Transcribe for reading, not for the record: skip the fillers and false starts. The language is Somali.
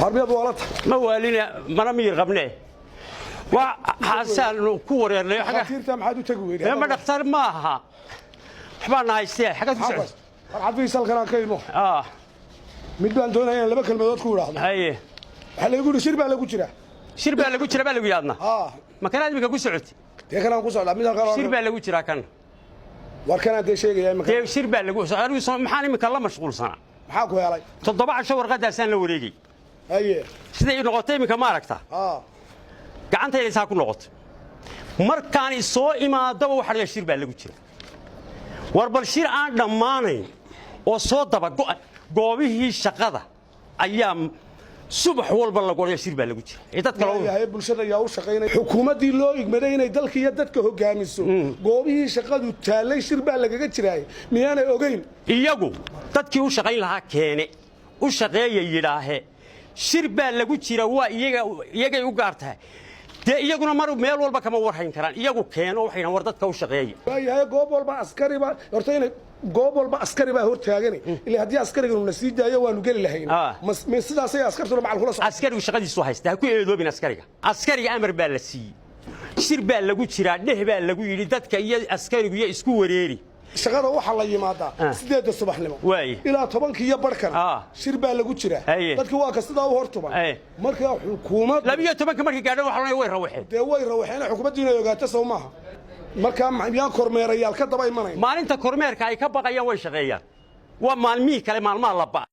حربية بولتها ما والينا ما نمير قبله وحسن كورير لي حاجة كثير تام حدو تقوي لما نختار معها حبنا هايستي حاجة تسعد عاد في سال كلام كينو مدان دونايان لبا كلمات ku raahdo haye waxa la yiri shir baa lagu jira baa lagu yaadna ma kana admiga ku socoti ee kana ku socda mid kale shir baa lagu jira kan war kana de sheegaya ma kana shir baa lagu socdo maxaan imika la mashquulsana maxaa ku helay 7 warqadaasaan la wareegay haye sidii noqotay imika ma aragta gacantayda isaa ku noqotay markaan soo imaadaba waxa shir baa lagu jira war bal shir aan dhamaanayn oo soo daba goobihii shaqada ayaa subax walba la go'ay shir baa lagu jira dadka loo yahay bulshada ayaa u shaqeynay xukuumadii loo igmaday inay dalka iyo dadka hogaamiso goobihii shaqadu taalay shir baa lagaga jiray miyaanay ogeyn iyagu dadkii u shaqeyn lahaa keene u shaqeeyay yiraahe shir baa lagu jira waa iyagay u gaartahay iyaguna mar meel walba kama warhayn karaan iyagu keeno waxayna war dadka u shaqeeyay yahay goob walba askari ba horta inay goob walba askari baa hor taagan ilaa hadii askariga uu nasiib daayo waanu gali lahayn ma sidaas ay askartu macal kula soo askarigu shaqadiisu haysta ku eedoobin askariga amar baa la siiyay shir baa lagu jira dheh baa lagu yiri dadka iyo askarigu iyo isku wareeri shaqada waxa la yimaada 8 subaxnimo ilaa 10 iyo barkan shir baa lagu jira dadku waa ka sidaa u hortuban marka xukuumad 12 markii gaadho waxa way rawaxeen xukuumaddu inay ogaato Soomaha marka maxaa kormeerayaal ka daba imanay maalinta kormeerka ay ka baqayaan way shaqeeyaan waa maalmii kale maalmaha la baa